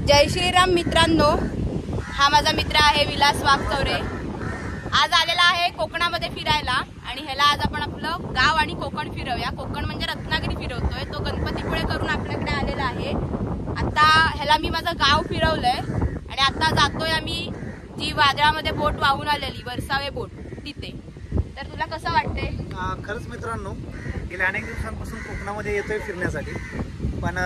जय श्रीराम मित्रांनो, हा माझा मित्र आहे विलास वाघचौरे। आज आलेला आहे कोकणामध्ये फिरायला आणि ह्याला आज आपण आपलं गाव आणि कोकण फिरवूया। कोकण म्हणजे रत्नागिरी फिरवतोय, तो गणपतीपुळे करून आपल्याकडे आलेला आहे। आता ह्याला मी माझं गाव फिरवलंय आणि आता जातोय आम्ही जी वादळामध्ये बोट वाहून आलेली वरसावे बोट तिथे। तर तुला कसं वाटतंय? खरंच मित्रांनो, गेल्या अनेक दिवसांपासून कोकणामध्ये येतोय फिरण्यासाठी, पण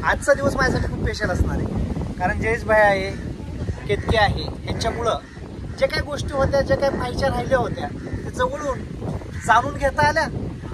आजचा दिवस माझ्यासाठी खूप स्पेशल असणार आहे। कारण जयेश भाई आहे, केतकी आहे, यांच्यामुळं जे काही गोष्टी होत्या, जे काही पाहिजे राहिल्या होत्या, ते जवळून जाणून घेता आल्या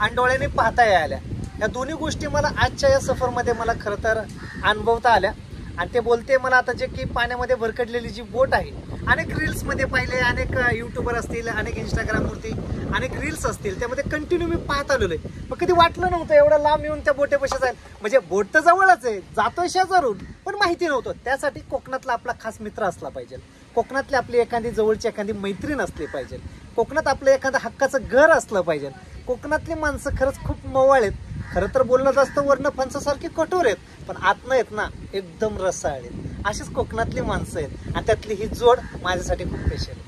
आणि डोळ्याने पाहता आल्या। या दोन्ही गोष्टी मला आजच्या या सफरमध्ये मला खरं तर अनुभवता आल्या। आणि ते बोलते मला आता जे की पाण्यामध्ये भरकटलेली जी बोट आहे, अनेक रील्समध्ये पाहिले, अनेक यूट्यूबर असतील, अनेक इंस्टाग्रामवरती अनेक रील्स असतील, त्यामध्ये कंटिन्यू मी पाहत आलेलो आहे। पण कधी वाटलं नव्हतं एवढं लांब येऊन त्या बोटेपाशी जाईल, म्हणजे बोट तर जवळच आहे, जातोय शेजारून, पण माहिती नव्हतं। त्यासाठी कोकणातला आपला खास मित्र असला पाहिजे, कोकणातली आपली एखादी जवळची एखादी मैत्रीण असली पाहिजे, कोकणात आपलं एखादं हक्काचं घर असलं पाहिजे। कोकणातली माणसं खरंच खूप मवाळ आहेत। खरं तर बोलणं जास्त वर्ण फणसासारखी कठोर आहेत, पण आतनं आहेत ना एकदम रसाळ आहेत। अशीच कोकणातली माणसं आहेत आणि त्यातली ही जोड माझ्यासाठी खूप स्पेशल आहे।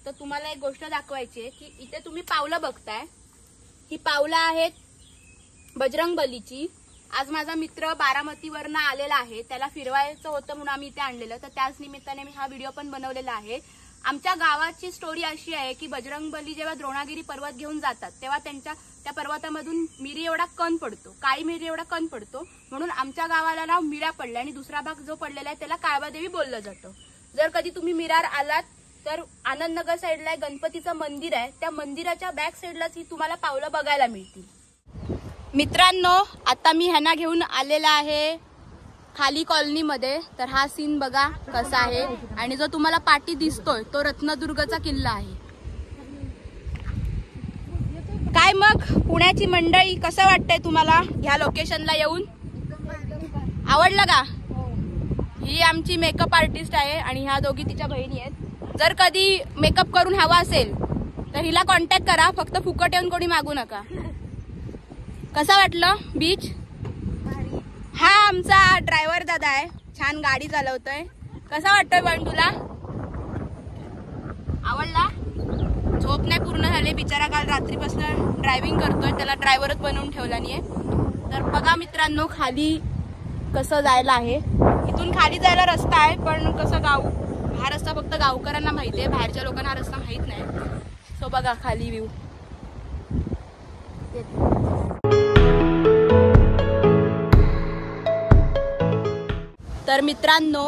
तर तुम्हाला एक गोष्ट दाखवायची आहे की इथे तुम्ही पावलं बघताय, ही पावलं आहेत बजरंगबलीची। आज माझा मित्र बारामतीवरनं आलेला आहे, त्याला फिरवायचं होतं म्हणून आम्ही इथे आणलेलं, तर त्याच निमित्ताने मी हा व्हिडिओ पण बनवलेला आहे। आमच्या गावाची स्टोरी अशी आहे की बजरंगबली जेव्हा द्रोणागिरी पर्वत घेऊन जातात तेव्हा त्या पर्वतामधून मिरी एवढा कण पडतो, काळी मिरी एवढा कण पडतो, म्हणून आमच्या गावाला नाव मिरा पडलं आणि दुसरा भाग जो पडलेला आहे त्याला काळबादेवी बोललं जातं। जर कधी तुम्ही मिरार आलात तर आनंदनगर साईडला गणपतीचं मंदिर आहे, त्या मंदिराच्या बॅक साईडलाच ही तुम्हाला पावलं बघायला मिळतील। मित्रांनो, आता मी ह्यांना घेऊन आलेला आहे खाली कॉलनीमध्ये। तर हा सीन बघा कसा आहे, आणि जो तुम्हाला पाठी दिसतोय तो रत्नदुर्गचा किल्ला आहे। काय मग पुण्याची मंडळी, कसं वाटतंय तुम्हाला ह्या लोकेशनला येऊन? आवडलं का? ही आमची मेकअप आर्टिस्ट आहे आणि ह्या दोघी तिच्या बहिणी आहेत। जर कधी मेकअप करून हवा असेल तर हिला कॉन्टॅक्ट करा, फक्त फुकट येऊन कोणी मागू नका। कसं वाटलं बीच? हा आमचा ड्रायव्हर दादा आहे, छान गाडी चालवतोय। कसा वाटतोय पण तुला? आवडला? झोप नाही पूर्ण झाली बिचारा, काल रात्रीपासून ड्रायव्हिंग करतोय, त्याला ड्रायव्हरच बनवून ठेवला नाहीये। तर बघा मित्रांनो, खाली कसं जायला आहे, इथून खाली जायला रस्ता आहे, पण कसं हा रस्ता फक्त गावकऱ्यांना माहिती आहे, बाहेरच्या लोकांना हा रस्ता माहित नाही। सो बघा खाली व्ह्यू। तर मित्रांनो,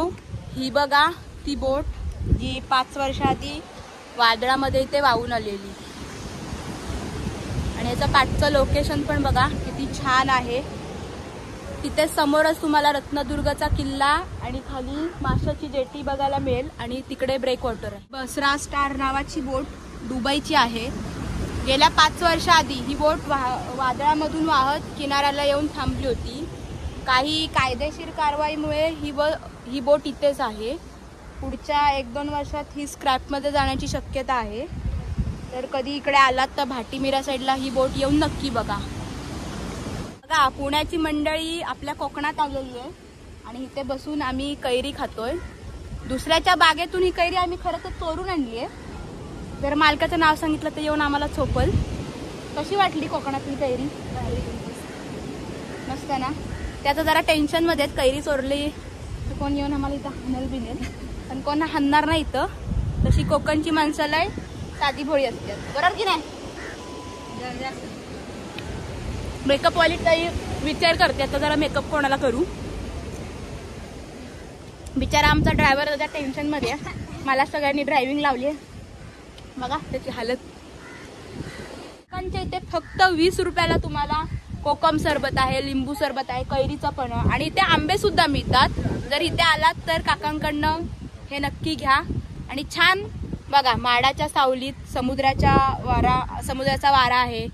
ही बघा ती बोट जी 5 वर्षाआधी वादळामध्ये इथे वाहून आलेली, आणि याचं पाठचं लोकेशन पण बघा किती छान आहे। तिथे समोरच तुम्हाला रत्नदुर्गचा किल्ला आणि खाली माशाची जेटी बघायला मिळेल, आणि तिकडे ब्रेकवॉटर आहे। बसरा स्टार नावाची बोट दुबईची आहे। गेल्या 5 वर्षाआधी ही बोट वादळामधून वाहत किनाऱ्याला येऊन थांबली होती। काही कायदेशीर कारवाईमुळे ही बोट इथेच आहे। पुढच्या 1-2 वर्षात ही स्क्रॅपमध्ये जाण्याची शक्यता आहे। तर कधी इकडे आलात तर भाटीमिरा साईडला ही बोट येऊन नक्की बघा। बघा पुण्याची मंडळी आपल्या कोकणात आलेली आहे आणि इथे बसून आम्ही कैरी खातोय। दुसऱ्याच्या बागेतून ही कैरी आम्ही खरं तर चोरून आणली आहे। जर मालकाचं नाव सांगितलं तर येऊन आम्हाला चोपल। कशी वाटली कोकणातली कैरी? मस्त ना? त्याचं जरा टेन्शनमध्ये कैरी चोरली तर कोण येऊन आम्हाला इथं हाणल बिनेल, पण कोण हाणणार नाही इथं। तशी कोकणची माणसाला साधी भोळी असतात, बरोबर की नाही? मेकअप वाली ताई विचार करते आता जरा मेकअप कोणाला करू। बिचारा आमचा ड्रायव्हर त्याच्या टेन्शनमध्ये आहे, मला सगळ्यांनी ड्रायव्हिंग लावली आहे, बघा त्याची हालत। इथे फक्त 20 रुपयाला तुम्हाला कोकम सरबत आहे, लिंबू सरबत आहे, कैरीचं पण, आणि इथे आंबे सुद्धा मिळतात। जर इथे आलात तर काकांकडनं हे नक्की घ्या। आणि छान बघा माडाच्या सावलीत समुद्राचा वारा आहे,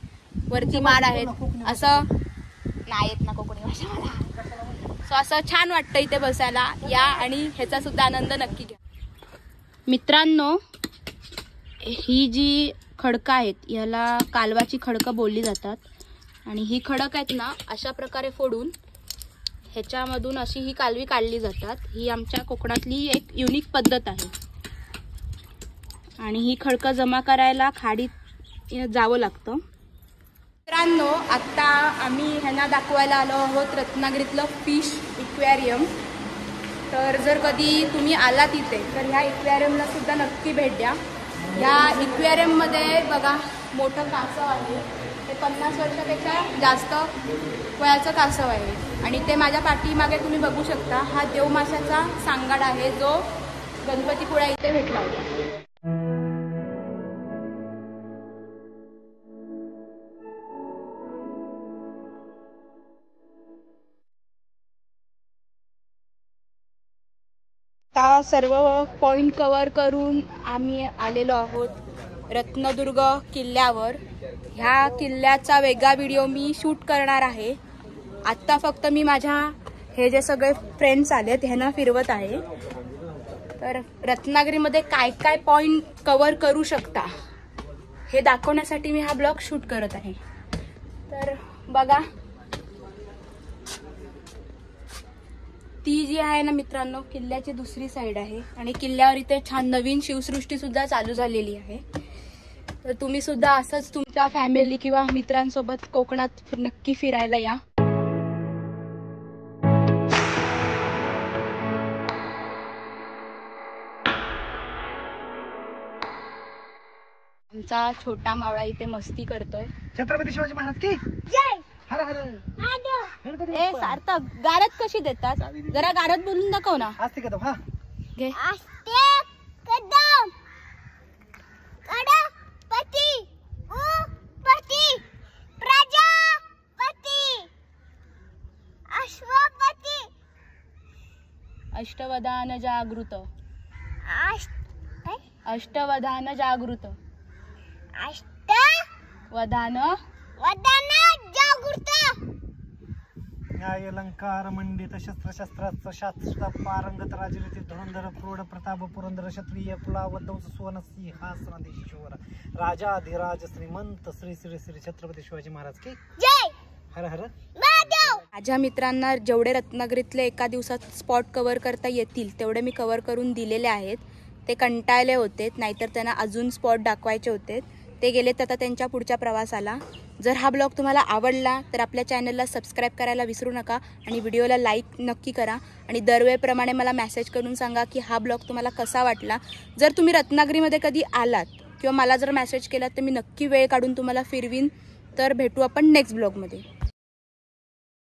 वरती माड आहेत, असं नाही येत ना कोकणी भाषा मला। सो असं छान वाटतं इथे बसायला या, आणि ह्याचा सुद्धा आनंद नक्की घ्या। मित्रांनो, ही जी खडकं आहेत याला कालवाची खडकं बोलली जातात, आणि ही खडक आहेत ना अशा प्रकारे फोडून ह्याच्यामधून अशी ही कालवी काढली जातात. ही आमच्या कोकणातली एक युनिक पद्धत आहे. आणि ही खडकं जमा करायला खाडीत जावं लागतं. मित्रांनो, आत्ता आम्ही ह्यांना दाखवायला आलो आहोत रत्नागिरीतलं फिश इक्वॅरियम. तर जर कधी तुम्ही आला तिथे तर ह्या इक्वॅरियमला सुद्धा नक्की भेट द्या. ह्या इक्वॅरियममध्ये बघा मोठं कासव आहे. ते 50 वर्षापेक्षा जास्त वयाचं कासव आहे. आणि ते माझ्या पाठीमागे तुम्ही बघू शकता. हा देवमाशाचा सांगाड आहे जो गणपतीपुळा इथे भेटला होता. आता सर्व पॉइंट कव्हर करून आम्ही आलेलो आहोत रत्नदुर्ग किल्ल्यावर. ह्या किल्ल्याचा वेगळा व्हिडिओ मी शूट करणार आहे. आत्ता फक्त मी माझ्या हे जे सगळे फ्रेंड्स आलेत ह्यांना फिरवत आहे. तर रत्नागिरीमध्ये काय काय पॉइंट कव्हर करू शकता हे दाखवण्यासाठी मी हा ब्लॉग शूट करत आहे. तर बघा, ती जी आहे ना मित्रांनो किल्ल्याची दुसरी साईड आहे. आणि किल्ल्यावर इथे छान नवीन शिवसृष्टी सुद्धा चालू झालेली आहे. तर तुम्ही सुद्धा असंच तुमच्या फॅमिली किंवा मित्रांसोबत कोकणात नक्की फिरायला या. आमचा छोटा मावळा इथे मस्ती करतोय. छत्रपती शिवाजी महाराज की जय. हर हर. ए सार्थक, गारद कशी देतात? जरा गारद बोलून दाखव ना. आस्ते कदम. हा घे. आस्ते कदम कडपती उपपती प्रजापती अश्वपती अष्टवधान जागृत. अष्टवधान जागृत. अष्टवधान जागृत. न्याय अलंकार मंडित शस्त्रास्त्र शास्त्र पारंगत राजनीती धुरंधर प्रौढ प्रताप पुरंदर क्षत्रिय कुलावध्वंस सुवर्ण सिंहासनाधीश्वर राजाधिराज श्रीमंत श्री श्री श्री छत्रपती शिवाजी महाराज की जय. हर हर. माझ्या मित्रांना जेवढे रत्नागिरीतले एका दिवसात स्पॉट कव्हर करता येतील तेवढे मी कव्हर करून दिलेले आहेत. ते कंटाळले होते, नाहीतर त्यांना अजून स्पॉट दाखवायचे होते. ते गेलेत आता त्यांच्या पुढच्या प्रवासाला. जर हा ब्लॉग तुम्हाला आवडला तर आपल्या चॅनलला सबस्क्राईब करायला विसरू नका आणि व्हिडिओला लाईक नक्की करा. आणि दरवेळेप्रमाणे मला मेसेज करून सांगा की हा ब्लॉग तुम्हाला कसा वाटला. जर तुम्ही रत्नागिरीमध्ये कधी आलात किंवा मला जर मेसेज केलात तर मी नक्की वेळ काढून तुम्हाला फिरवीन. तर भेटू आपण नेक्स्ट ब्लॉगमध्ये.